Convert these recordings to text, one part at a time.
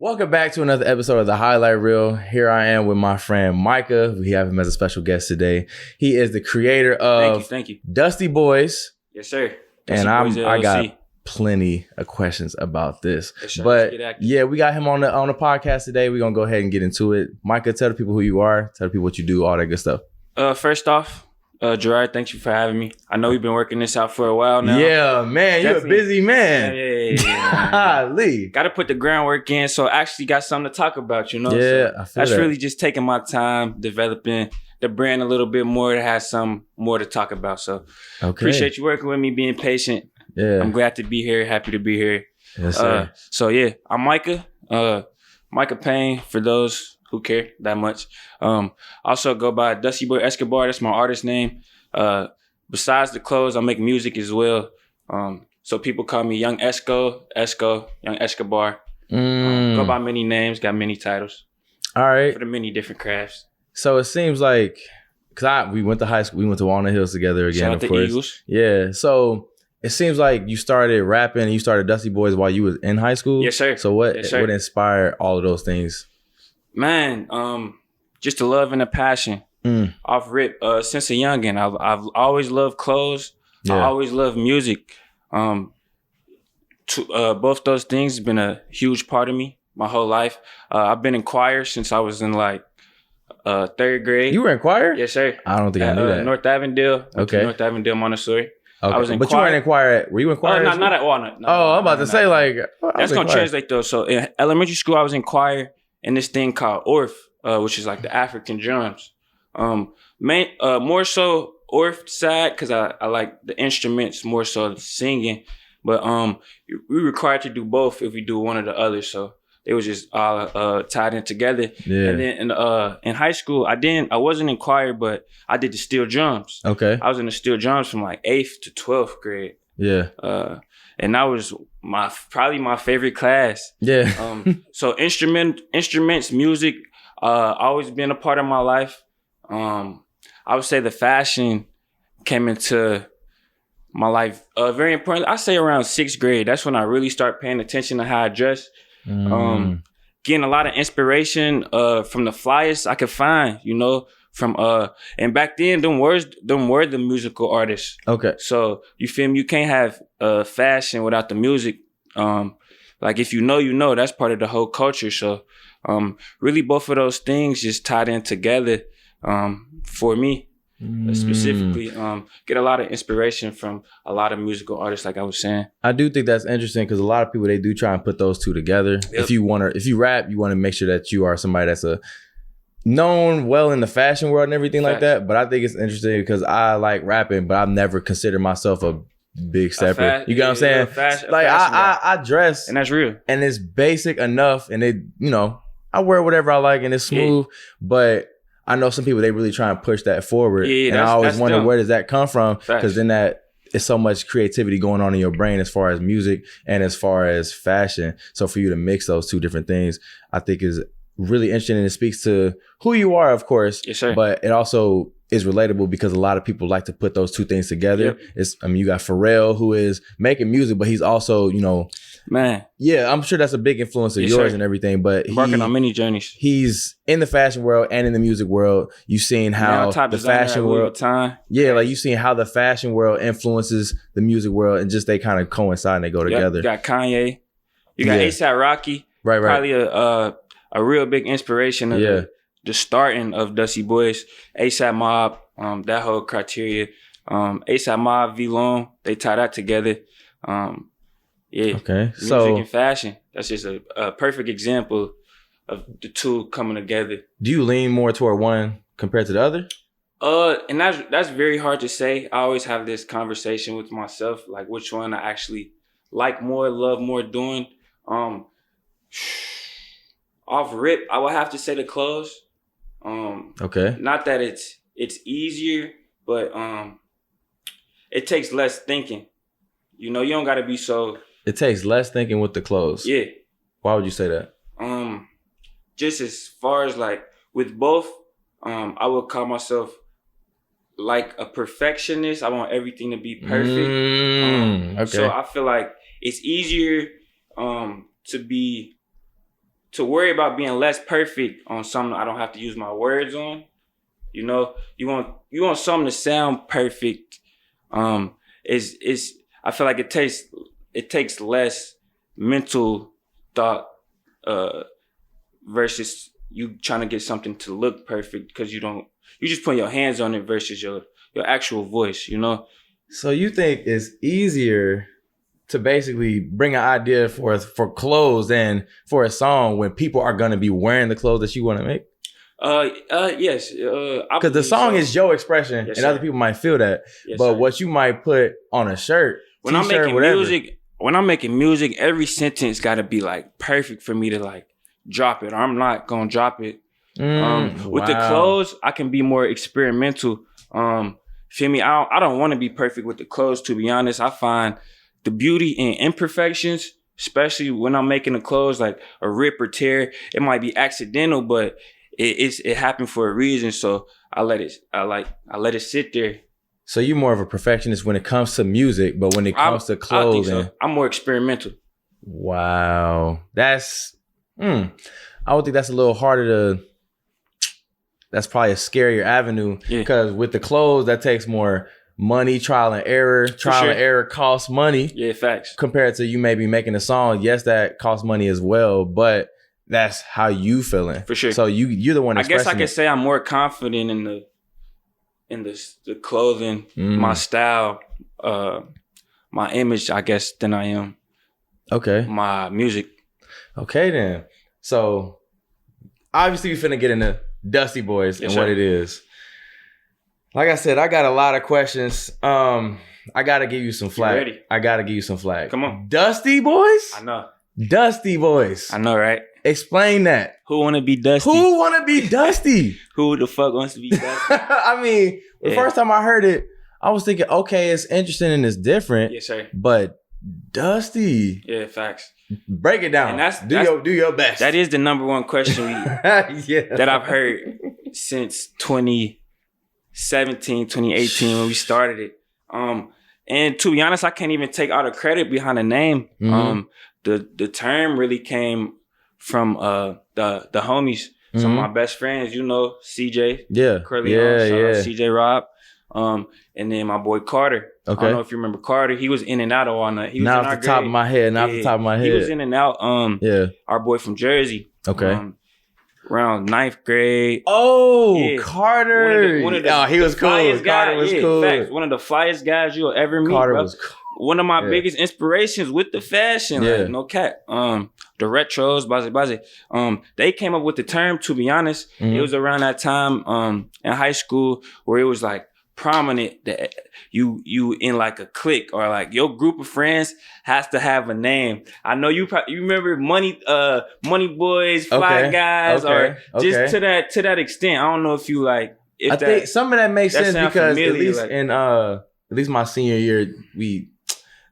Welcome back to another episode of The Highlight Reel. Here I am with my friend Micah. We have him as a special guest today. He is the creator of Thank you. Dusty Boyz. Yes, sir. And I got plenty of questions about this. Yes, but yeah, we got him on the podcast today. We're going to go ahead and get into it. Micah, tell the people who you are. Tell the people what you do, all that good stuff. First off, Gerard, thank you for having me. I know we've been working this out for a while now. Yeah, man. Definitely. You're a busy man. Yeah. Got to put the groundwork in. So I actually got something to talk about, you know? Yeah, so I feel that's that. really just taking my time, developing the brand a little bit more to have some more to talk about. So appreciate you working with me, being patient. Yeah. I'm glad to be here. Happy to be here. Yes, sir. So yeah, I'm Micah. Micah Payne, for those who care that much. Also go by Dusty Boy Escobar. That's my artist name. Besides the clothes, I make music as well. So people call me Young Young Escobar. Go by many names, got many titles. All right. For the many different crafts. So it seems like, because we went to high school, we went to Walnut Hills together again, Shout out of to course. Eagles. Yeah. So it seems like you started rapping and you started Dusty Boyz while you was in high school. Yes, sir. So what Yes, sir. what inspired all of those things? Man, just a love and a passion. Off rip, since a youngin', I've always loved clothes. Yeah. I always loved music. Both those things have been a huge part of me my whole life. I've been in choir since I was in third grade. You were in choir? Yes, sir. I don't think I knew that. North Avondale. Okay. North Avondale Montessori. Okay. I was in but choir. you weren't in choir. Were you in choir? Not at Walnut. No, I'm about to say that's gonna translate though. So in elementary school, I was in choir in this thing called Orff, which is like the African drums. More so Orff side because I like the instruments more so than singing. But we required to do both if we do one or the other. So they was just all tied in together. Yeah. And then in high school, I wasn't in choir, but I did the steel drums. Okay. I was in the steel drums from 8th to 12th grade. Yeah. And that was probably my favorite class. Yeah. So instruments, music, always been a part of my life. I would say the fashion came into my life very important. I say around 6th grade. That's when I really start paying attention to how I dress. Getting a lot of inspiration from the flyers I could find, from and back then them were the musical artists. Okay. So you feel me? You can't have fashion without the music. If you know, that's part of the whole culture. So really both of those things just tied in together for me. Specifically, get a lot of inspiration from a lot of musical artists, like I was saying. I do think that's interesting because a lot of people, they do try and put those two together. Yep. If you rap, you want to make sure that you are somebody that's known well in the fashion world and everything like that. But I think it's interesting because I like rapping, but I've never considered myself a big stepper. You get what I'm saying? I dress, and that's real, and it's basic enough, and I wear whatever I like, and it's smooth, but I know some people, they really try and push that forward. And I always wonder, where does that come from? Because then that is so much creativity going on in your brain as far as music and as far as fashion. So for you to mix those two different things, I think is really interesting, and it speaks to who you are, of course. Yes, sir. But it also is relatable because a lot of people like to put those two things together. Yep. You got Pharrell, who is making music, but he's also, man. Yeah, I'm sure that's a big influence of yours and everything. But working on many journeys. He's in the fashion world and in the music world. You've seen how the fashion world, you've seen how the fashion world influences the music world, and just they kind of coincide and they go together. You got Kanye, you got A$AP Rocky, right? Probably a real big inspiration of the starting of Dusty Boyz, A$AP Mob, that whole criteria, A$AP Mob, V-Long, they tie that together. Okay. Music and fashion. That's just a perfect example of the two coming together. Do you lean more toward one compared to the other? And that's very hard to say. I always have this conversation with myself, like which one I actually like more, love more doing. Off rip, I would have to say the clothes. Okay. Not that it's easier, but it takes less thinking. You don't got to be so. It takes less thinking with the clothes. Yeah. Why would you say that? Just as far as with both, I would call myself like a perfectionist. I want everything to be perfect. Okay. So I feel like it's easier to to worry about being less perfect on something I don't have to use my words on. You know, you want something to sound perfect. Is I feel like it takes less mental thought versus you trying to get something to look perfect because you just put your hands on it versus your actual voice, you know? So you think it's easier to basically bring an idea for clothes than for a song when people are going to be wearing the clothes that you want to make? Yes. Because the song is your expression, yes, and other people might feel that. Yes, but what you might put on a shirt, when I'm making music, when I'm making music, every sentence got to be like perfect for me to like drop it. Or I'm not gonna drop it. With the clothes, I can be more experimental. Feel me? I don't want to be perfect with the clothes. To be honest, I find the beauty in imperfections, especially when I'm making the clothes, like a rip or tear. It might be accidental, but it happened for a reason. So I let it sit there. So you're more of a perfectionist when it comes to music, but when it comes to clothing, I think so. I'm more experimental. Wow, that's I would think that's a little harder to. That's probably a scarier avenue because with the clothes, that takes more money, trial and error. Trial and error costs money. Yeah, facts. Compared to you maybe making a song, yes, that costs money as well, but that's how you feeling. For sure. So you're the one. I guess I could say I'm more confident in the clothing, my style, my image, I guess, than I am. Okay. My music. Okay, then. So obviously we finna get into Dusty Boyz and what it is. Like I said, I got a lot of questions. I gotta give you some flack. Ready? I gotta give you some flack. Come on. Dusty Boyz? I know. Dusty Boyz. I know, right? Explain that. Who wanna be Dusty? Who wanna be Dusty? Who the fuck wants to be Dusty? I mean, the first time I heard it, I was thinking, okay, it's interesting and it's different. Yes, sir. But Dusty. Yeah, facts. Break it down. And do your best. That is the number one question that I've heard since 2017, 2018 when we started it. And to be honest, I can't even take all the credit behind the name. The term really came from the homies, some of my best friends, you know, CJ, Curly, CJ Rob, and then my boy Carter. Okay. I don't know if you remember Carter. He was in and out of all night. He was off the top of my head. He was in and out. Our boy from Jersey. Okay. Around 9th grade. Oh, Carter. He was cool. Carter was cool. Facts. One of the flyest guys you'll ever meet. Carter was cool. One of my biggest inspirations with the fashion. Like, no cap. The retros, baze. They came up with the term, to be honest. It was around that time in high school where it was like prominent that you in like a clique or like your group of friends has to have a name. I know you remember Money Boys, Fly Guys, or just to that extent. I don't know if you like. I think some of that makes sense because at least in at least my senior year,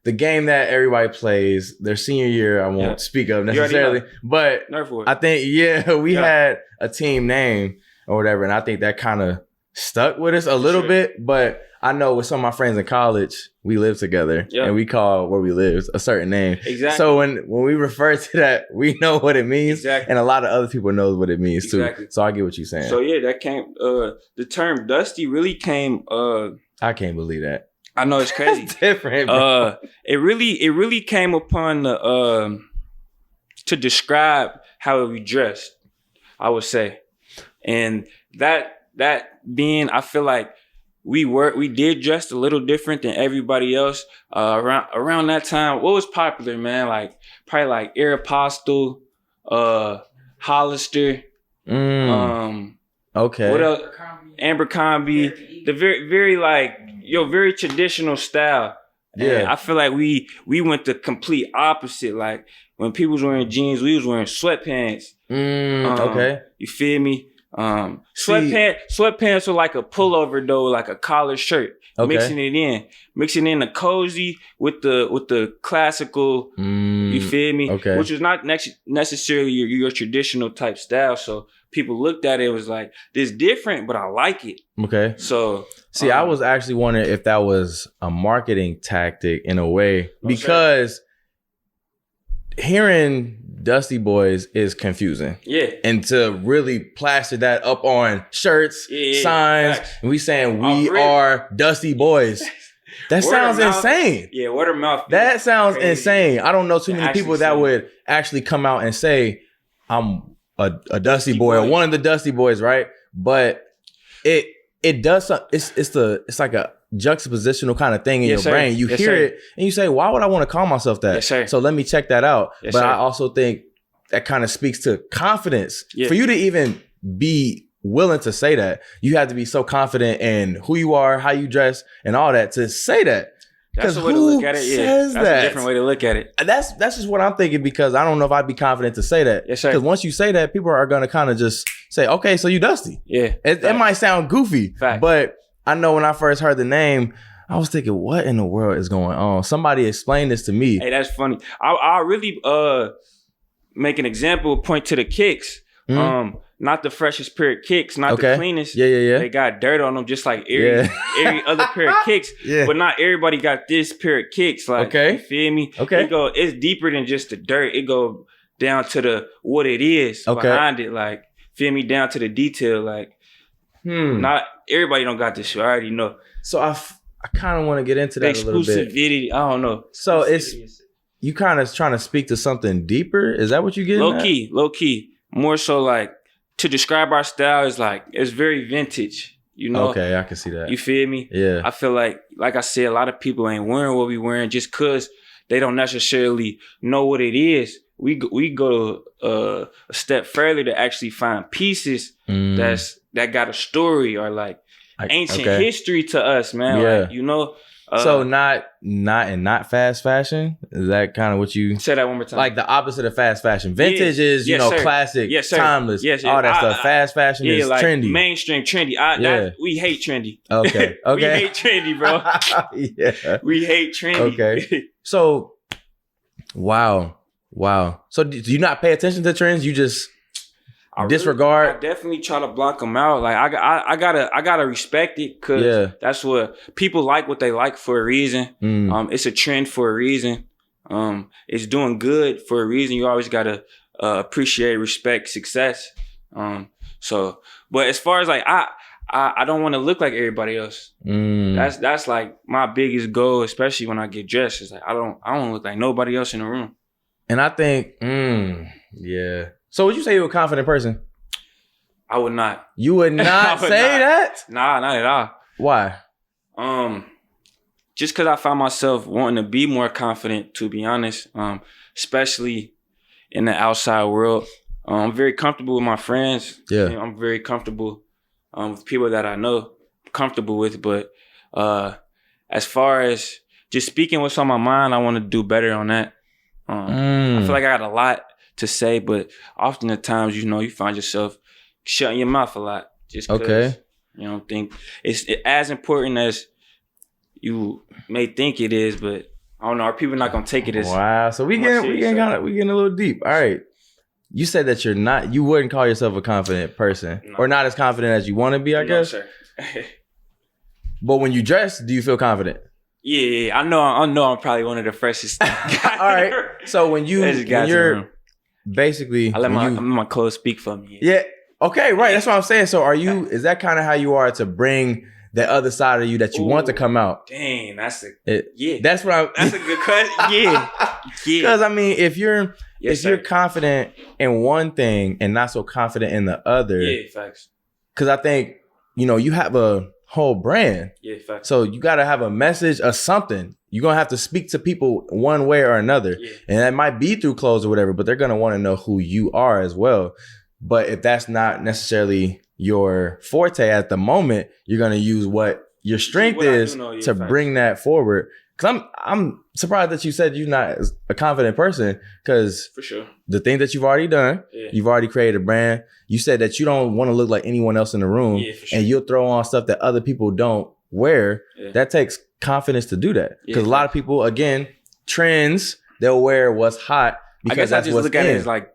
the game that everybody plays their senior year, I won't speak of necessarily, but I think we had a team name or whatever, and I think that kind of stuck with us a little bit, but I know with some of my friends in college, we lived together and we call where we live a certain name. Exactly. So when we refer to that, we know what it means, and a lot of other people know what it means too. So I get what you're saying. So that came. The term Dusty really came. I can't believe that. I know it's crazy. It's different, bro. It really came upon to describe how we dressed, I would say, and that being, I feel like we did dress a little different than everybody else. Around that time, what was popular, man? Like probably like Aeropostale, Hollister, what else? Abercrombie, the very like very traditional style. And I feel like we went the complete opposite. Like when people was wearing jeans, we was wearing sweatpants. You feel me? Sweatpants are like a pullover though, like a collar shirt. Mixing in the cozy with the classical. You feel me? Which was not necessarily your traditional type style. So people looked at it and was like, this different, but I like it. Okay. So I was actually wondering if that was a marketing tactic in a way, because hearing Dusty Boyz is confusing. Yeah. And to really plaster that up on shirts, signs, and we saying we are Dusty Boyz. That sounds insane. Yeah, word of mouth. That sounds insane. I don't know too many people that would actually come out and say, I'm a Dusty Boy or one of the Dusty Boyz, right? But it does something. It's like a juxtapositional kind of thing in your brain. You hear it and you say, why would I want to call myself that? Yes, sir. So let me check that out. Yes, but sir. I also think that kind of speaks to confidence. Yeah. For you to even be willing to say that, you have to be so confident in who you are, how you dress, and all that to say that. That's the way to look at it. Yeah, that's a different way to look at it. That's just what I'm thinking, because I don't know if I'd be confident to say that. Yes, sir. Because once you say that, people are gonna kind of just say, "Okay, so you Dusty." Yeah, it might sound goofy, but I know when I first heard the name, I was thinking, "What in the world is going on?" Somebody explain this to me. Hey, that's funny. I really make an example, point to the kicks. Mm-hmm. Not the freshest pair of kicks, not the cleanest. Yeah. They got dirt on them, just like every other pair of kicks. Yeah. But not everybody got this pair of kicks. Like, you feel me? Okay. It's deeper than just the dirt. It go down to what it is behind it. Like, feel me? Down to the detail. Like, not everybody don't got this shit. I already know. So I kind of want to get into that a little bit. Exclusivity. I don't know. So you kind of trying to speak to something deeper. Is that what you getting? Low key. More so like, to describe our style is like, it's very vintage, you know? Okay, I can see that. You feel me? Yeah. I feel like I said, a lot of people ain't wearing what we wearing just because they don't necessarily know what it is. We go a step further to actually find pieces that got a story or like ancient history to us, man. Yeah. Like, you know? So not fast fashion? Is that kind of what you say? That one more time. Like the opposite of fast fashion. Vintage is, you know, classic, timeless, all that stuff. Fast fashion is like trendy. Mainstream trendy. We hate trendy. Okay. We hate trendy, bro. Yeah. We hate trendy. Okay. So, wow. So do you not pay attention to trends? You just disregard? I definitely try to block them out. Like I gotta respect it, because that's what people like. What they like for a reason. It's a trend for a reason. It's doing good for a reason. You always gotta appreciate, respect success. So, but as far as like I don't want to look like everybody else. That's like my biggest goal, especially when I get dressed. It's like I don't look like nobody else in the room. And I think, So would you say you're a confident person? I would not. You would not say that? Nah, not at all. Why? Just because I find myself wanting to be more confident, to be honest, especially in the outside world. I'm very comfortable with my friends. Yeah. I'm very comfortable with people that I know, comfortable with. But as far as just speaking what's on my mind, I want to do better on that. I feel like I got a lot to say, but often at times, you know, you find yourself shutting your mouth a lot just because you don't think it's as important as you may think it is. But I don't know, are people not gonna take it as wow? So we getting a little deep. All right, you said that you wouldn't call yourself a confident person, or not as confident as you want to be, I guess. Sir. But when you dress, do you feel confident? Yeah, I know I'm probably one of the freshest. All right. So when you're basically, I let my clothes speak for me. Yeah. Okay. Right. That's what I'm saying. So is that kind of how you are to bring the other side of you that you want to come out? Dang, that's a good question. Yeah. Because I mean, if you're confident in one thing and not so confident in the other, facts. Because I think, you know, you have a whole brand. Yeah, facts. So you got to have a message or something. You're going to have to speak to people one way or another. Yeah. And that might be through clothes or whatever, but they're going to want to know who you are as well. But if that's not necessarily your forte at the moment, you're going to use what your strength is to bring that forward. Because I'm surprised that you said you're not a confident person, because for sure, the thing that you've already done, you've already created a brand. You said that you don't want to look like anyone else in the room, and you'll throw on stuff that other people don't wear. Yeah. That takes confidence to do that, because a lot of people, again, trends, they'll wear what's hot because I guess that's I just what's look at it as like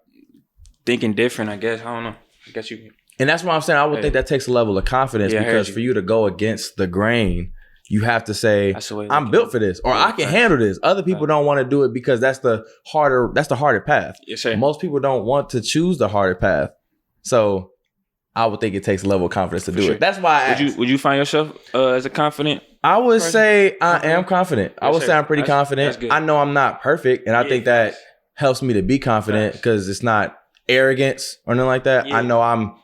thinking different. I guess I don't know. I guess you. And that's what I'm saying. I would think that takes a level of confidence, because for you to go against the grain you have to say, I'm built for this, or I can handle this. Other people don't want to do it because that's the harder path. Yes, sir. Most people don't want to choose the harder path. So I would think it takes a level of confidence to do it. That's why would you find yourself as a confident? I would say I am confident. I would say I'm pretty confident. I know I'm not perfect, and I think that helps me to be confident because it's not arrogance or nothing like that. I know I'm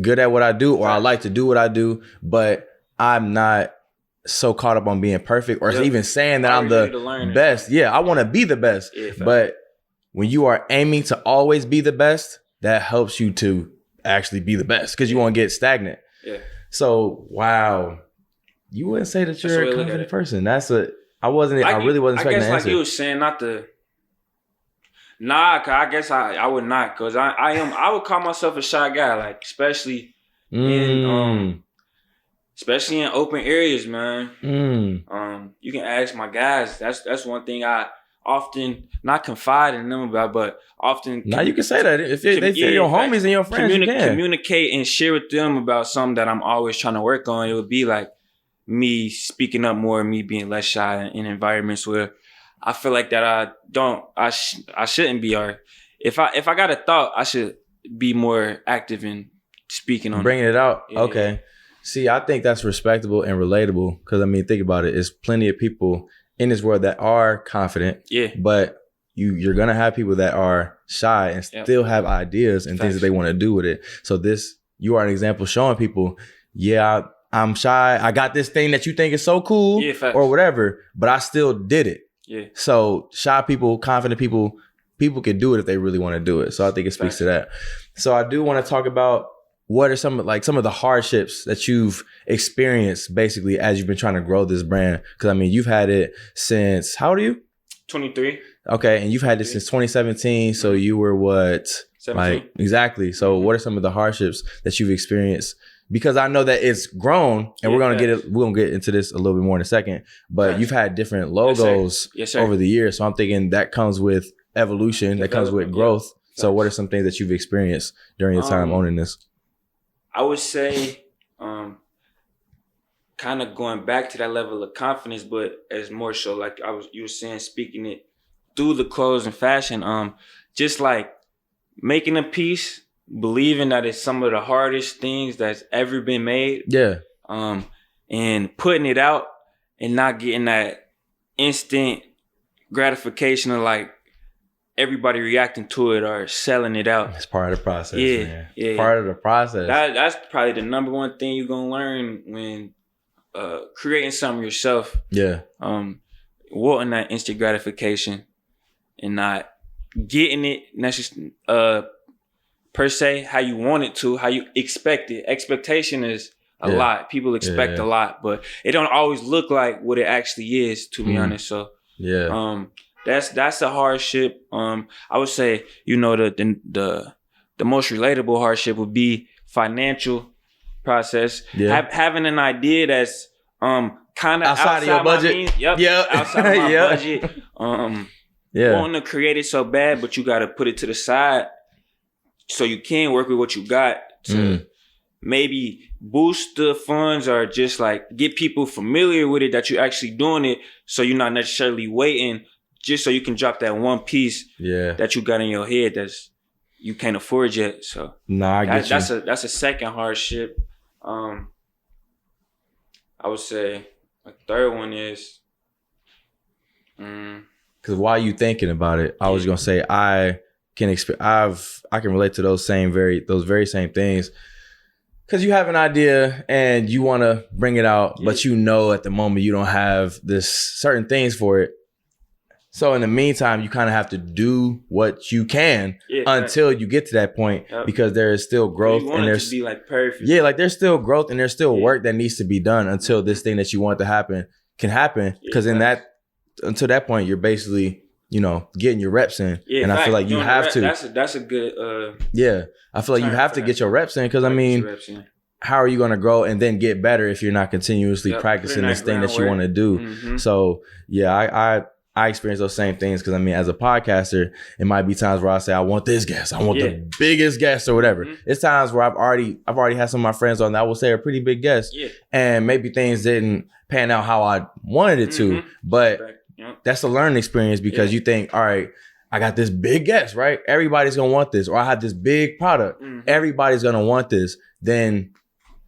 good at what I do, or I like to do what I do, but I'm not so caught up on being perfect or even saying that I'm the best. Yeah, I want to be the best. But when you are aiming to always be the best, that helps you to actually be the best because you won't get stagnant. Yeah. So, wow. You wouldn't say that you're a confident person. I really wasn't expecting the answer. I guess like you were saying, not the... Nah, cause I guess I would not, cause I would call myself a shy guy, like especially in open areas, man. You can ask my guys. That's one thing I often not confide in them about, but often. Now you can say that if they're your homies and your friends, you can communicate and share with them about something that I'm always trying to work on. It would be like me speaking up more, me being less shy in environments where I feel like that I shouldn't be, or if I got a thought, I should be more active in speaking on bringing it out. Yeah. Okay. See, I think that's respectable and relatable because I mean, think about it. There's plenty of people in this world that are confident. Yeah. But you're gonna have people that are shy and still have ideas and things that they want to do with it. So you are an example showing people, I'm shy. I got this thing that you think is so cool or whatever, but I still did it. Yeah. So shy people, confident people can do it if they really want to do it. So I think it speaks to that. So I do want to talk about what are some of the hardships that you've experienced basically as you've been trying to grow this brand. Because I mean, you've had it since, how old are you? 23. Okay, and you've had this since 2017. So you were what? 17. Exactly. So what are some of the hardships that you've experienced? Because I know that it's grown, and we're gonna get into this a little bit more in a second. But you've had different logos over the years, so I'm thinking that comes with evolution, that comes with growth. So, what are some things that you've experienced during your time owning this? I would say, kind of going back to that level of confidence, but as more so like you were saying, speaking it through the clothes and fashion, just like making a piece. Believing that it's some of the hardest things that's ever been made. Yeah. And putting it out and not getting that instant gratification of like everybody reacting to it or selling it out. It's part of the process, man. Yeah. It's part of the process. That's probably the number one thing you're gonna learn when creating something yourself. Yeah. Wanting that instant gratification and not getting it necessarily per se, how you want it to, how you expect it. Expectation is a lot. People expect a lot, but it don't always look like what it actually is, to be honest. So that's a hardship. I would say, the most relatable hardship would be financial process. Yeah. Having an idea that's kind of outside of your budget. Outside of my budget. Wanting to create it so bad, but you got to put it to the side. So you can work with what you got to maybe boost the funds or just like get people familiar with it that you're actually doing it. So you're not necessarily waiting just so you can drop that one piece that you got in your head that's you can't afford yet. So I get you. That's a second hardship. I would say a third one is because while you thinking about it, I was gonna say I can relate to those very same things. Because you have an idea and you want to bring it out, but at the moment you don't have this certain things for it. So in the meantime, you kind of have to do what you can until you get to that point because there is still growth and there's to be like perfect. Yeah, like there's still growth and there's still work that needs to be done until this thing that you want to happen can happen. Because until that point, you're basically getting your reps in. Yeah, and I feel like you have to. That's a good I feel like you have to get your reps in because I mean, how are you going to grow and then get better if you're not continuously practicing this thing that you want to do? Mm-hmm. So I experience those same things because I mean, as a podcaster, it might be times where I say I want this guest, I want the biggest guest or whatever. It's times where I've already had some of my friends on that I will say are pretty big guests, and maybe things didn't pan out how I wanted it to, but that's a learning experience because you think, all right, I got this big guest, right? Everybody's gonna want this, or I have this big product, everybody's gonna want this. Then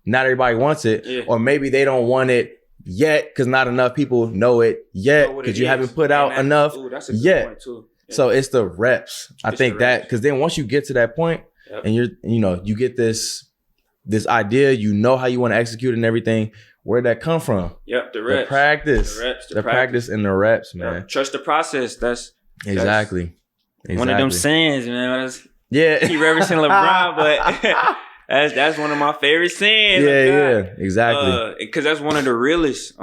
not everybody wants it, or maybe they don't want it yet because not enough people know it yet because you haven't put out enough yet. So it's the reps. I think that because then once you get to that point and you get this idea, you know how you want to execute and everything. Where'd that come from? The reps, the practice, the practice and the reps, man. Trust the process. That's exactly one of them sayings, man. Keep referencing LeBron, but. That's one of my favorite sayings. Yeah, exactly. Because that's one of the realest.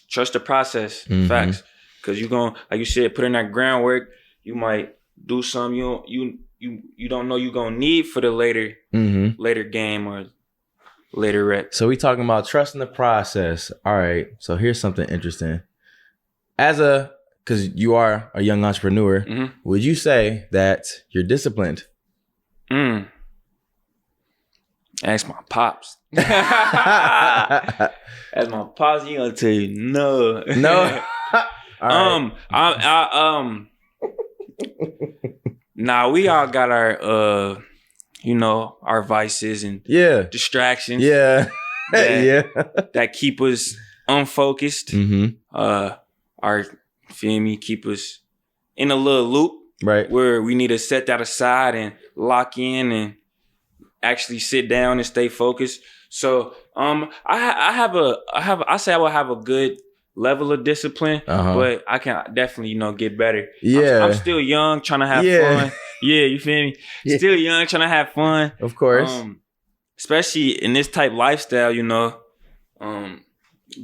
Trust the process. Facts. Because you gonna, like you said, put in that groundwork. You might do something you don't know you gonna need for the later game or later rep. So we talking about trusting the process. All right. So here's something interesting. Because you are a young entrepreneur, would you say that you're disciplined? Ask my pops. Ask my pops, he gonna tell you no. Nah, we all got our our vices and distractions. That keep us unfocused. Keep us in a little loop. Right. Where we need to set that aside and lock in and actually sit down and stay focused. So I say I will have a good level of discipline, but I can definitely get better. I'm still young, trying to have fun. You feel me? Still young, trying to have fun. Of course. Especially in this type lifestyle,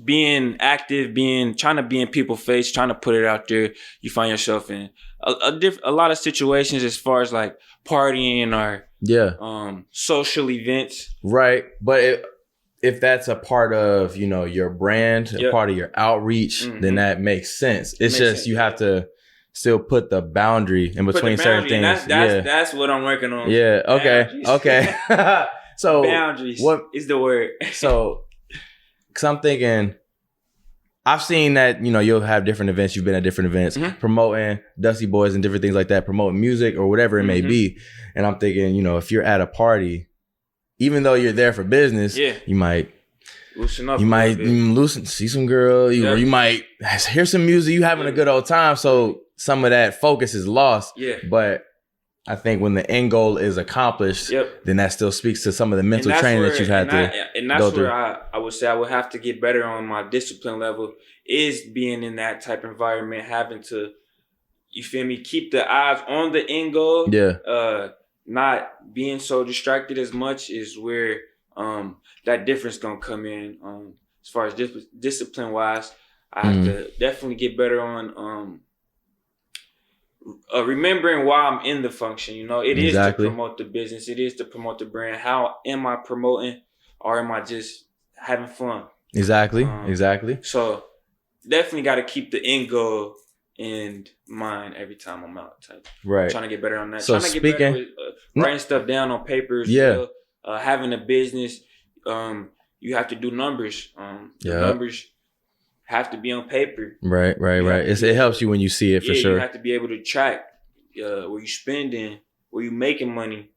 being active, trying to be in people's face, trying to put it out there. You find yourself in a lot of situations as far as like partying or social events. Right. But if that's a part of, your brand, a part of your outreach, then that makes sense. It's just you have to still put the boundary in between certain things. That's what I'm working on. Yeah. Okay. Boundaries. Okay. So boundaries. What is the word? So, because I'm thinking, I've seen that, you'll have different events. You've been at different events promoting Dusty Boyz and different things like that, promoting music or whatever it may be. And I'm thinking, if you're at a party, even though you're there for business, you might loosen up. You might see some girl, or you might hear some music. You having a good old time. So some of that focus is lost. But I think when the end goal is accomplished, then that still speaks to some of the mental training that you've had to and that's where I would say I would have to get better on my discipline level, is being in that type of environment, having to, you feel me, keep the eyes on the end goal. Not being so distracted as much is where that difference gonna come in. As far as discipline wise, I have to definitely get better on remembering why I'm in the function. It is to promote the business. It is to promote the brand. How am I promoting, or am I just having fun? Exactly. So definitely got to keep the end goal in mind every time I'm out. Right. Trying to get better on that. So trying to get better with writing stuff down on papers. Having a business, you have to do numbers. The numbers have to be on paper. Right. It helps you when you see it for sure. You have to be able to track where you spending, where you making money,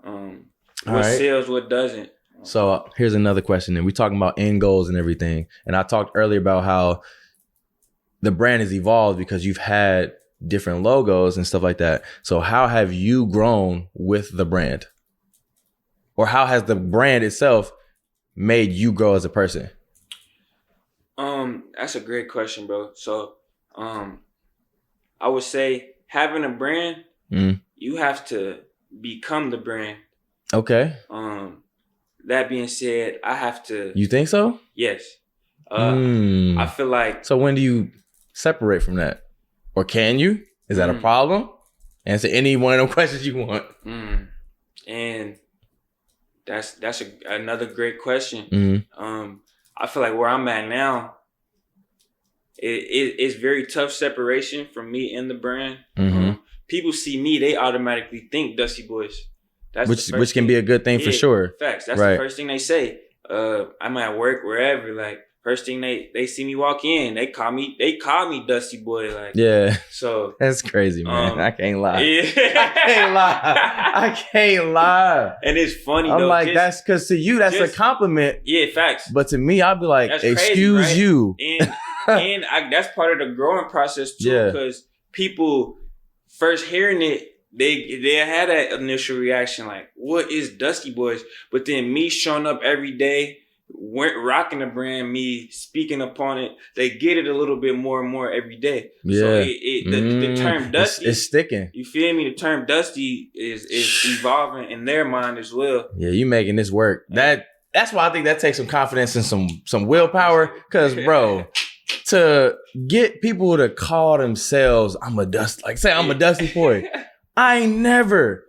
what sells, what doesn't. So here's another question. And we're talking about end goals and everything. And I talked earlier about how the brand has evolved because you've had different logos and stuff like that. So how have you grown with the brand? Or how has the brand itself made you grow as a person? That's a great question, bro. So, I would say having a brand, you have to become the brand. Okay. That being said, I have to. You think so? Yes. I feel like. So when do you separate from that, or can you? Is that a problem? Answer any one of them questions you want. And that's another great question. I feel like where I'm at now, it's very tough separation from me and the brand. People see me, they automatically think Dusty Boyz. That's which can be a good thing for sure. Facts. That's the first thing they say. I'm at work, wherever. Like first thing they see me walk in, they call me Dusty Boy. Like so that's crazy, man. I can't lie. I can't lie. And it's funny. I'm like that's because to you that's a compliment. Yeah, facts. But to me, I'd be like, that's excuse crazy, right? you. And that's part of the growing process too, because people first hearing it, they had that initial reaction like, what is Dusty Boyz? But then me showing up every day, rocking the brand, me speaking upon it, they get it a little bit more and more every day. So the term Dusty it's sticking. You feel me? The term Dusty is evolving in their mind as well. Yeah, you making this work. That's why I think that takes some confidence and some willpower. Cause bro, to get people to call themselves I'm a Dusty Boy. I ain't never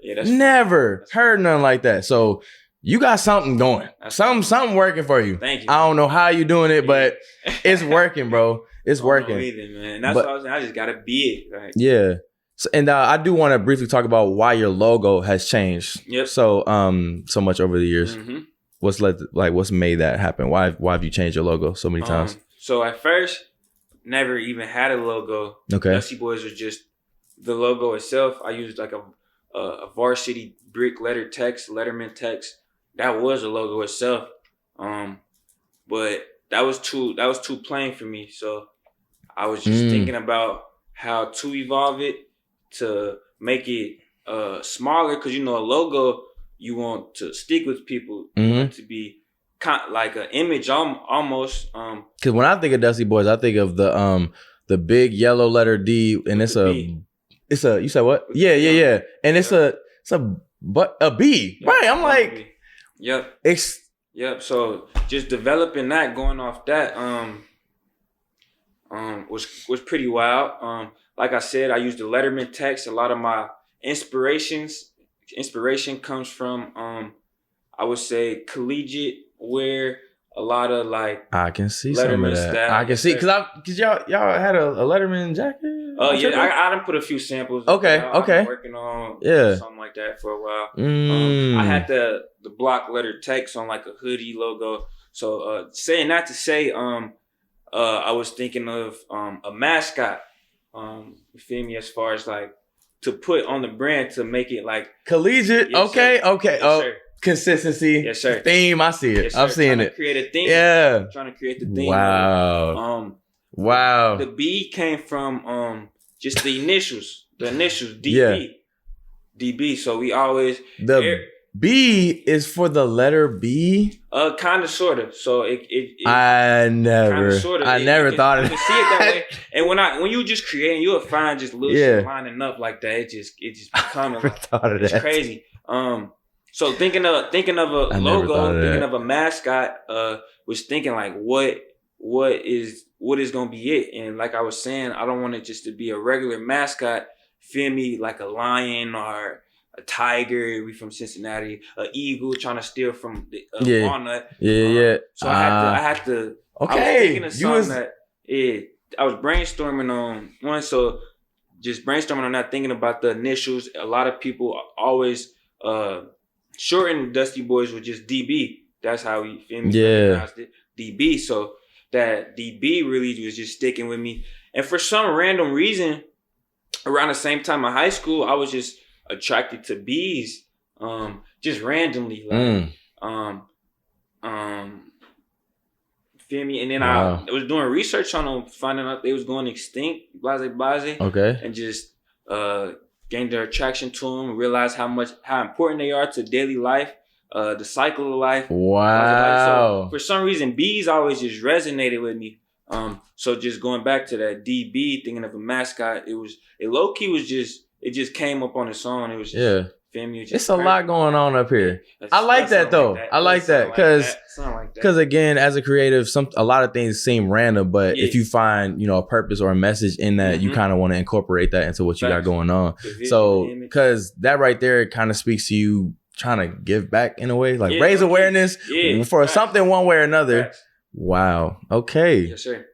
heard nothing like that. So you got something going. Something working for you. Thank you. I don't know how you doing it, but it's working, bro. It's working. I don't know either, man. That's what I was saying. I just gotta be it. Right? Yeah. So, and I do want to briefly talk about why your logo has changed. Yep. So so much over the years. What's made that happen? Why have you changed your logo so many times? So at first, never even had a logo. Okay. Dusty Boyz was just the logo itself. I used like a varsity brick letterman text. That was a logo itself. But that was too plain for me. So I was just thinking about how to evolve it to make it smaller, because you know a logo you want to stick with people. You want it to be like an image almost. Because when I think of Dusty Boyz, I think of the big yellow letter D, and it's a you said what? Yeah. And it's a B. Yep. Right. I'm like, yep. Yep. So just developing that, going off that, was pretty wild. Like I said, I used the letterman text. A lot of my inspiration comes from, I would say, collegiate, where a lot of like I can see some of that. Style. I can see because y'all had a Letterman jacket. Oh yeah, I done put a few samples. Okay. I've been working on something like that for a while. I had the block letter text on like a hoodie logo. So saying that to say, I was thinking of a mascot. You feel me? As far as like to put on the brand to make it like collegiate. Yes, okay. Sir. Okay. Yes, sir. Consistency. Yes, sir. Theme. I see it. Yes, I'm seeing it. Create a theme. Yeah. Trying to create the theme. Wow. Wow. The B came from just the initials. The initials DB. Yeah. DB. So we always B is for the letter B. Kind of, sort of. So I never thought of it. You can see it that way. And when you just creating, you'll find just little shit lining up like that. It just becoming like, it's crazy. So thinking of a logo, thinking of a mascot, was thinking like what is gonna be it? And like I was saying, I don't want it just to be a regular mascot. Feel me? Like a lion or a tiger. We from Cincinnati. An eagle trying to steal from a walnut. So I had to. Okay. I was thinking of something I was brainstorming on one. So just brainstorming on that, thinking about the initials. A lot of people always shorten Dusty Boyz with just DB. That's how we pronounced it. DB. So that DB really was just sticking with me. And for some random reason, around the same time in high school, I was just attracted to bees. Just randomly. Like, feel me? And then I was doing research on them, finding out they was going extinct, blase. Okay. And just gained their attraction to them, realized how important they are to daily life, the cycle of life. Wow. So for some reason, bees always just resonated with me. So just going back to that DB, thinking of a mascot, it low key was just, it just came up on its own. It was just, feel me? It's a lot going on up here. I like that though. I like that because again, as a creative, a lot of things seem random, but if you find, a purpose or a message in that, you kind of want to incorporate that into what you got going on. So, because that right there kind of speaks to you trying to give back in a way, like raise awareness for something one way or another. Wow. Okay. Yes, sir.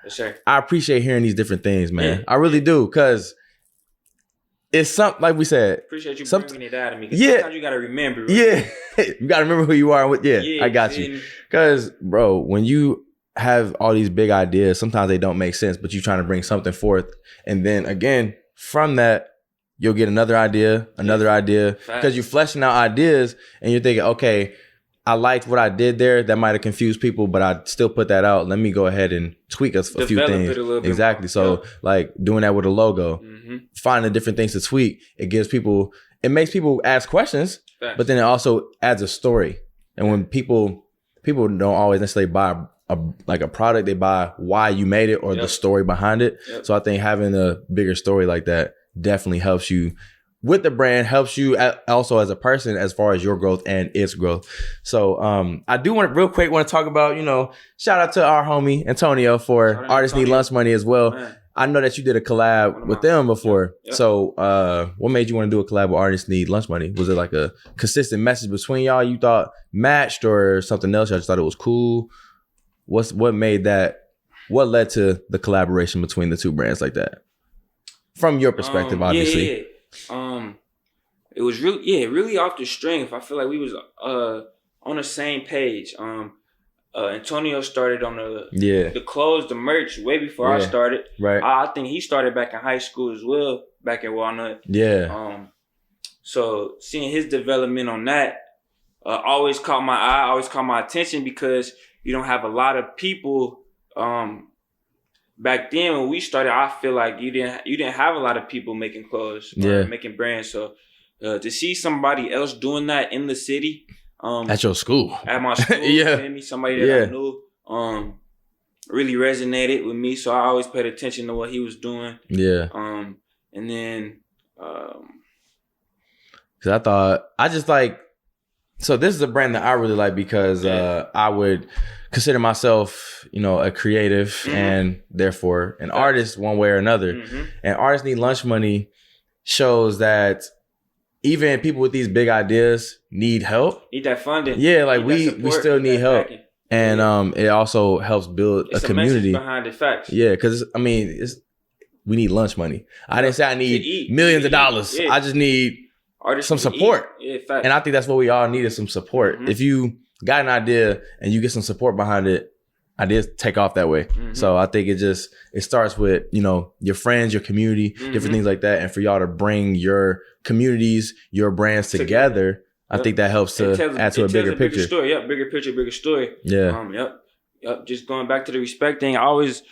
Yes, sir. I appreciate hearing these different things, man. I really do, because it's something, like we said. Appreciate you bringing it out of me. Yeah. Sometimes you got to remember. Right? Yeah. You got to remember who you are. I got you. Because, bro, when you have all these big ideas, sometimes they don't make sense, but you're trying to bring something forth. And then, again, from that, you'll get another idea, because you're fleshing out ideas and you're thinking, okay, I liked what I did there. That might have confused people, but I still put that out. Let me go ahead and tweak a few things. It a little bit exactly. More. So like doing that with a logo, finding different things to tweak. It makes people ask questions, but then it also adds a story. And when people don't always necessarily buy a product, they buy why you made it or the story behind it. So I think having a bigger story like that definitely helps you with the brand, helps you also as a person as far as your growth and its growth. So I do want to talk about, shout out to our homie Antonio for Artists Need Lunch Money as well. Man. I know that you did a collab with them before. Yep. So what made you want to do a collab with Artists Need Lunch Money? Was it like a consistent message between y'all you thought matched, or something else? Y'all just thought it was cool? What led to the collaboration between the two brands like that? From your perspective, obviously. Yeah. It was really off the strength. I feel like we was on the same page. Antonio started on the clothes, the merch way before I started. Right. I think he started back in high school as well, back in Walnut. Yeah. So seeing his development on that always caught my eye, always caught my attention, because you don't have a lot of people. Back then when we started, I feel like you didn't have a lot of people making clothes, making brands. So to see somebody else doing that in the city, at your school, at my school, somebody that I knew, really resonated with me. So I always paid attention to what he was doing. Yeah. And then, so this is a brand that I really like, because I would consider myself, a creative and therefore an artist one way or another. And Artists Need Lunch Money shows that even people with these big ideas need help. Need that funding. Yeah, like we still need help. Backing. And it also helps build a community behind the facts. Yeah, because we need lunch money. I didn't say I need millions of dollars. I just need some support. Yeah, facts. And I think that's what we all need, is some support. If you got an idea and you get some support behind it, ideas take off that way. So I think it starts with, your friends, your community, different things like that. And for y'all to bring your communities, your brands together, I think that helps to add to a bigger picture. Story. Yep, bigger picture, bigger story. Yeah. Yep. Just going back to the respect thing, I always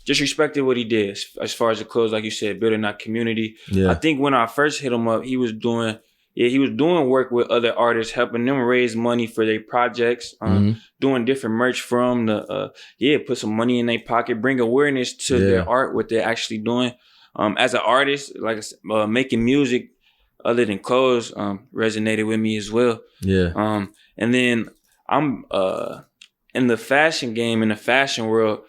just respected what he did as far as the clothes, like you said, building that community. Yeah. I think when I first hit him up, he was doing work with other artists, helping them raise money for their projects, doing different merch from put some money in their pocket, bring awareness to their art, what they're actually doing. As an artist, like I said, making music other than clothes resonated with me as well. Yeah. And then I'm in the fashion game, in the fashion world,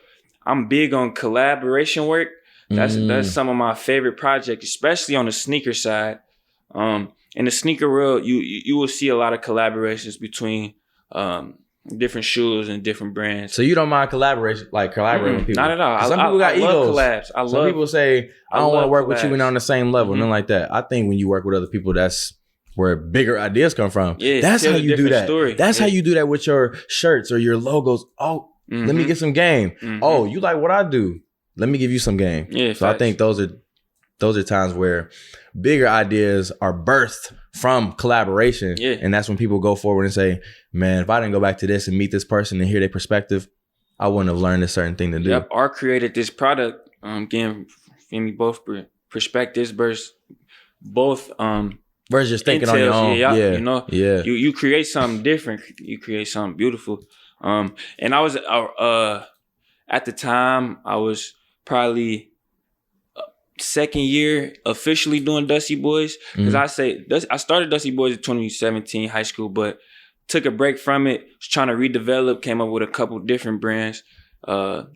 I'm big on collaboration work. That's some of my favorite projects, especially on the sneaker side. In the sneaker world, you will see a lot of collaborations between different shoes and different brands. So you don't mind collaborating with people? Not at all. Some people got egos. Collabs. Some people say, I don't want to work with you when on the same level. Nothing like that. I think when you work with other people, that's where bigger ideas come from. Yeah, that's how you do that. Story. That's how you do that with your shirts or your logos. Oh, let me get some game. Oh, you like what I do? Let me give you some game. Yeah, so facts. I think those are times where bigger ideas are birthed from collaboration. Yeah. And that's when people go forward and say, man, if I didn't go back to this and meet this person and hear their perspective, I wouldn't have learned a certain thing to do. Yep. Art created this product, getting me both perspectives versus both versus just thinking on your own. Yeah. You create something different. You create something beautiful. And I was at the time I was probably second year officially doing Dusty Boyz, because I started Dusty Boyz in 2017 high school, but took a break from it, was trying to redevelop, came up with a couple different brands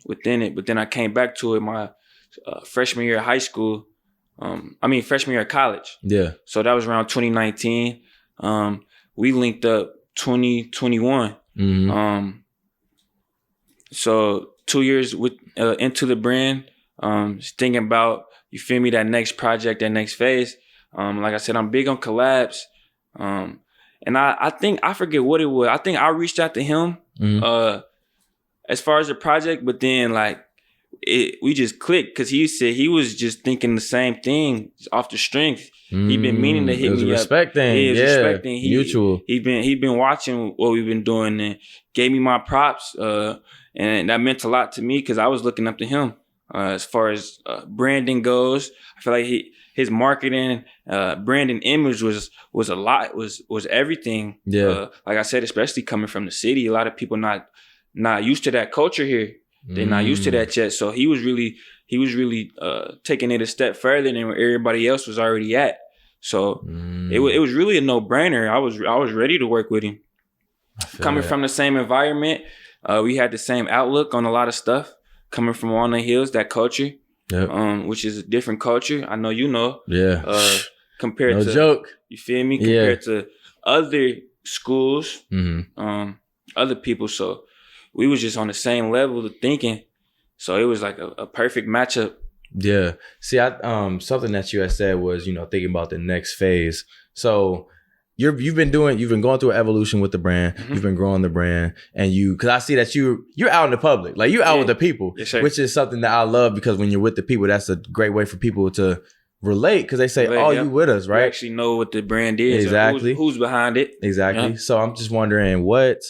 within it, but then I came back to it my freshman year of high school, freshman year of college. Yeah. So that was around 2019. We linked up 2021. So 2 years into the brand, thinking about, you feel me, that next project, that next phase. Like I said, I'm big on collabs. And I think, I forget what it was. I think I reached out to him as far as the project, but then like we just clicked because he said he was just thinking the same thing off the strength. He been meaning to hit me up. Respect thing. It was respect thing. Mutual. He been watching what we've been doing and gave me my props. And that meant a lot to me because I was looking up to him as far as branding goes. I feel like his marketing, branding image was a lot, was everything. Yeah. Like I said, especially coming from the city, a lot of people not used to that culture here. They're not used to that yet. So he was really taking it a step further than where everybody else was already at. So it was really a no-brainer. I was ready to work with him. Coming from the same environment, we had the same outlook on a lot of stuff. Coming from Walnut Hills, that culture, which is a different culture. I know you know. Yeah. Compared to joke. You feel me? Compared to other schools, other people. So we was just on the same level of thinking. So it was like a perfect matchup. Yeah. See, something that you had said was, thinking about the next phase. So you've been going through an evolution with the brand. You've been growing the brand, and because I see that you're out in the public, like you're out with the people, which is something that I love because when you're with the people, that's a great way for people to relate because they say, you with us, right? You actually know what the brand is. Exactly. Who's behind it. Exactly. Yeah. So I'm just wondering what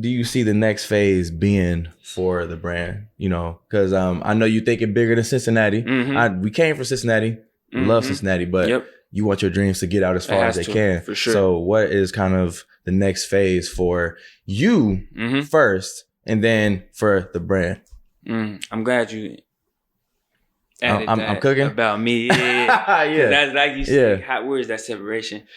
do you see the next phase being for the brand? Because I know you're thinking bigger than Cincinnati. We came from Cincinnati. Love Cincinnati, but you want your dreams to get out as far as they can. For sure. So what is kind of the next phase for you first and then for the brand? I'm glad you added I'm cooking about me. Yeah. Yeah. That's like you said, where is that separation?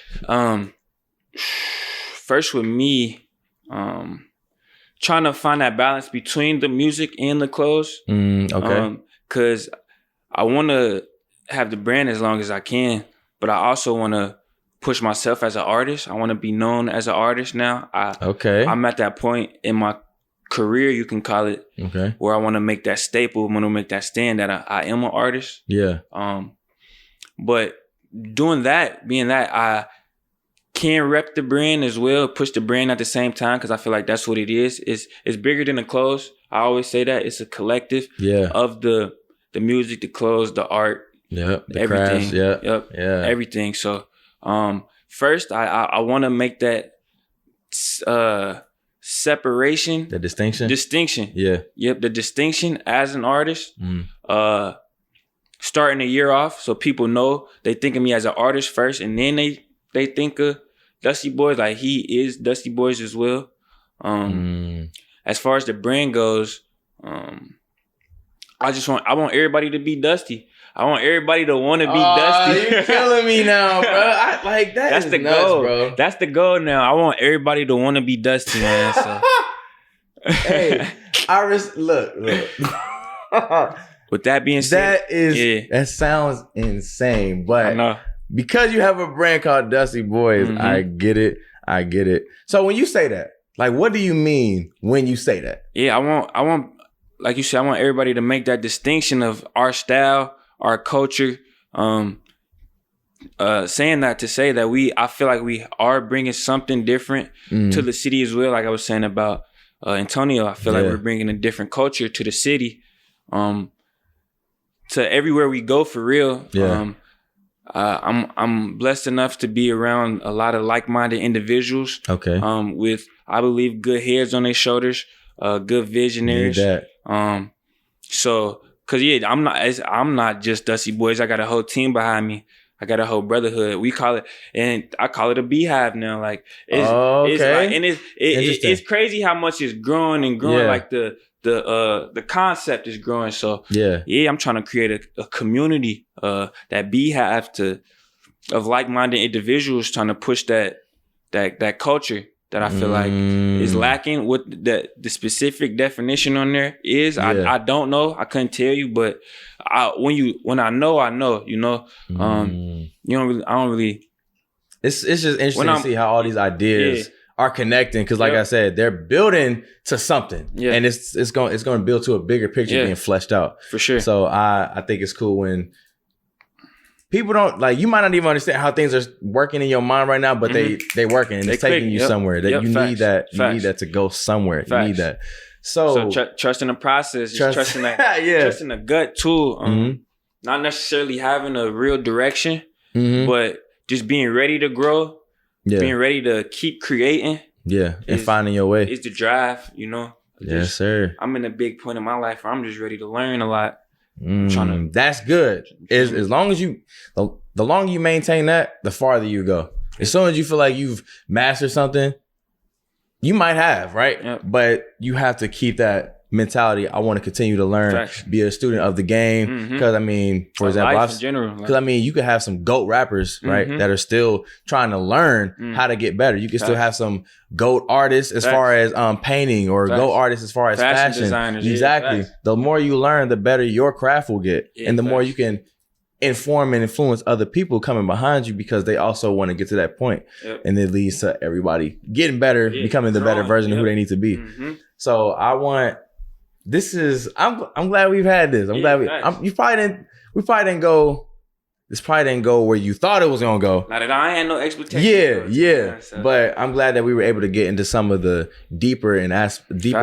First with me, trying to find that balance between the music and the clothes. Okay. Because I want to have the brand as long as I can, but I also want to push myself as an artist. I want to be known as an artist now. I'm at that point in my career, you can call it, where I want to make that staple, I want to make that stand that I am an artist. Yeah. But doing that, being that, I can rep the brand as well, push the brand at the same time, because I feel like that's what it is. It's bigger than the clothes. I always say that. It's a collective of the music, the clothes, the art, the everything. Crafts, everything. So first, I want to make that separation. The distinction? Distinction. Yeah. Yep, the distinction as an artist. Starting the year off so people know they think of me as an artist first, and then they think of Dusty Boyz, like he is Dusty Boyz as well. As far as the brand goes, I want everybody to be Dusty. I want everybody to want to be Dusty. You're killing me now, bro. That's the nuts, goal, bro. That's the goal now. I want everybody to want to be Dusty, man. So. Hey, look. With that being said, that sounds insane, but I know. Because you have a brand called Dusty Boyz, I get it. So when you say that, like, what do you mean when you say that? Yeah, I want, like you said, I want everybody to make that distinction of our style, our culture. Saying that to say that I feel like we are bringing something different to the city as well. Like I was saying about Antonio, I feel like we're bringing a different culture to the city, to everywhere we go for real. Yeah. I'm blessed enough to be around a lot of like-minded individuals. Okay. With, I believe, good heads on their shoulders, good visionaries. Need that. So, cause I'm not just Dusty Boyz. I got a whole team behind me. I got a whole brotherhood. We call it, and I call it a beehive now. Like it's crazy how much it's growing and growing. Yeah. Like the concept is growing. So I'm trying to create a community, that beehive of like-minded individuals trying to push that culture that I feel like is lacking. What the specific definition on there is, I don't know. I couldn't tell you, but when I know, you know. I don't really. It's just interesting to see how all these ideas are connecting because, like I said, they're building to something, and it's going to build to a bigger picture being fleshed out for sure. So I think it's cool when people don't like. You might not even understand how things are working in your mind right now, but they working and it's taking you somewhere. That you need that. You need that to go somewhere. You need that. So trusting the process, trusting that, trusting the gut too. Not necessarily having a real direction, but just being ready to grow. Being ready to keep creating. And finding your way. It's the drive, you know. Yes, sir. I'm in a big point in my life where I'm just ready to learn a lot. That's good. As long as you, the longer you maintain that, the farther you go. As soon as you feel like you've mastered something, you might have, right? But you have to keep that mentality. I want to continue to learn, be a student of the game. Because I mean, for example, life in general. Because I mean, you could have some GOAT rappers, right, that are still trying to learn how to get better. You can still have some GOAT artists as far as painting, or GOAT artists as far as fashion designers. Exactly. The more you learn, the better your craft will get, and the more you can inform and influence other people coming behind you, because they also want to get to that point. And it leads to everybody getting better, becoming the better version of who they need to be. So I want. I'm glad we've had this. I'm glad we probably didn't go. This probably didn't go where you thought it was gonna go. Not at all. I had no expectations. Yeah. But I'm glad that we were able to get into some of the deeper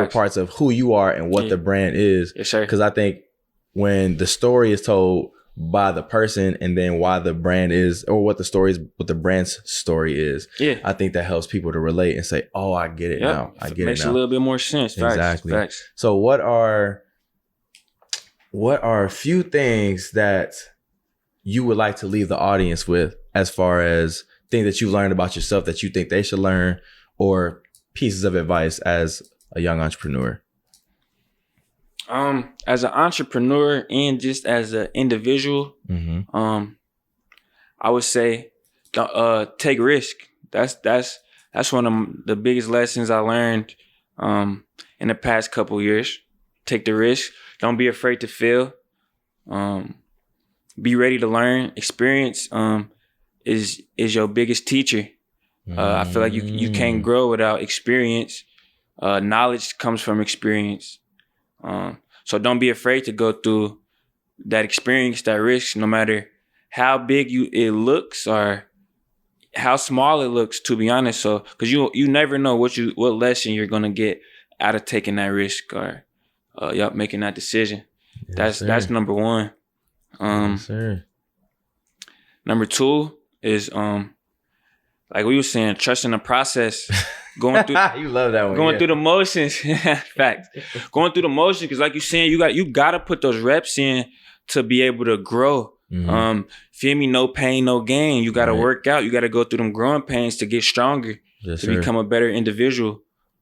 parts of who you are and what the brand is. Yes, sir. Because I think when the story is told by the person, and then why the brand is, or what the brand's story is. I think that helps people to relate and say, "Oh, I get it now. I get it now." Makes a little bit more sense. Exactly. So, what are a few things that you would like to leave the audience with, as far as things that you've learned about yourself that you think they should learn, or pieces of advice as a young entrepreneur? As an entrepreneur and just as an individual, I would say, take risk. That's one of the biggest lessons I learned in the past couple of years. Take the risk. Don't be afraid to fail. Be ready to learn. Experience is your biggest teacher. I feel like you can't grow without experience. Knowledge comes from experience. So don't be afraid to go through that experience, that risk, no matter how big it looks or how small it looks, to be honest. So, because you never know what lesson you're gonna get out of taking that risk or making that decision. That's number one. Number two is like we were saying, trusting the process. Going through, you love that one. Going through the motions, facts. Going through the motions, because like you're saying, you got to put those reps in to be able to grow. Feel me? No pain, no gain. You got to work out. You got to go through them growing pains to get stronger, become a better individual.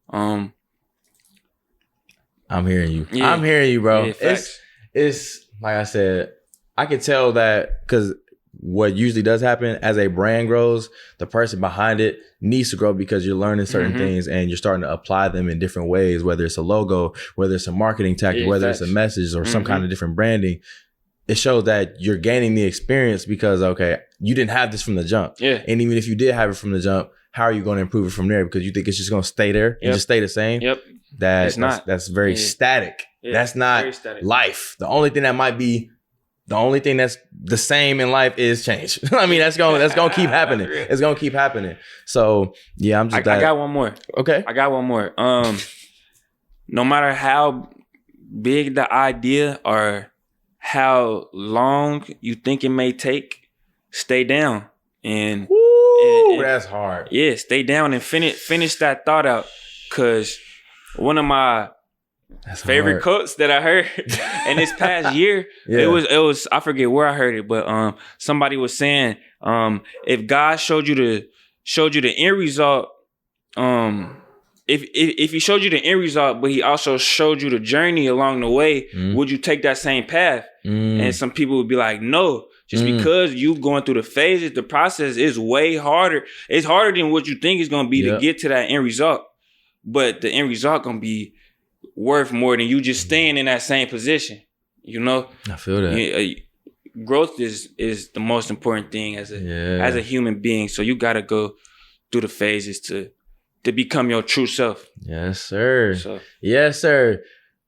I'm hearing you. I'm hearing you, bro. Yeah, it's like I said, I can tell that, because what usually does happen as a brand grows, the person behind it needs to grow, because you're learning certain things and you're starting to apply them in different ways, whether it's a logo, whether it's a marketing tactic, whether it's a message or some kind of different branding. It shows that you're gaining the experience because, okay, you didn't have this from the jump. And even if you did have it from the jump, how are you going to improve it from there? Because you think it's just going to stay there and just stay the same. That's very static. That's not life. The only thing that's the same in life is change. I mean, that's gonna keep happening. It's gonna keep happening. So yeah, I got one more. Okay. I got one more. No matter how big the idea or how long you think it may take, stay down and that's hard. Yeah, stay down and finish that thought out. Cause one of my favorite quotes that I heard in this past year, it was I forget where I heard it, but somebody was saying, if God showed you the end result, if he showed you the end result, but he also showed you the journey along the way, would you take that same path? And some people would be like, no. Just because you going through the phases, the process is way harder. It's harder than what you think it's going to be to get to that end result. But the end result going to be worth more than you just staying in that same position. You know? I feel that. Growth is the most important thing as a human being. So you got to go through the phases to to become your true self. Yes, sir. Yes, sir.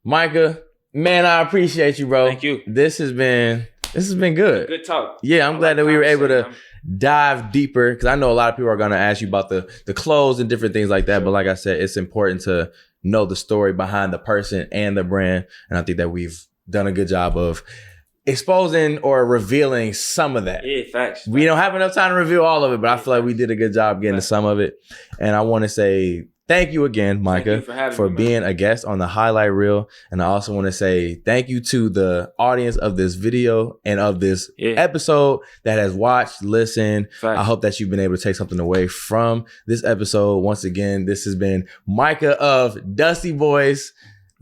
Micah, man, I appreciate you, bro. Thank you. This has been good. Good talk. Yeah, I'm glad that we were able to dive deeper, because I know a lot of people are going to ask you about the clothes and different things like that. Sure. But like I said, it's important to know the story behind the person and the brand. And I think that we've done a good job of exposing or revealing some of that. Yeah, facts. We don't have enough time to reveal all of it, but I feel like we did a good job getting to some of it. And I want to say thank you again, Micah, for being a guest on the highlight reel. And I also want to say thank you to the audience of this video and of this episode that has watched, listened. Facts. I hope that you've been able to take something away from this episode. Once again, this has been Micah of Dusty Boyz.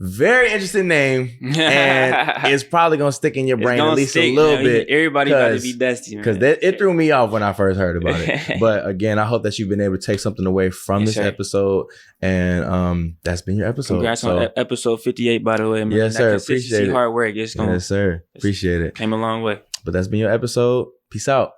Very interesting name, and it's probably gonna stick in your brain at least a little bit. Everybody got to be Dusty, because it threw me off when I first heard about it. But again, I hope that you've been able to take something away from this episode, and that's been your episode. Congrats on episode 58, by the way, man. Yes, sir. Appreciate it. Hard work. Yes, sir. Appreciate it. Came a long way. But that's been your episode. Peace out.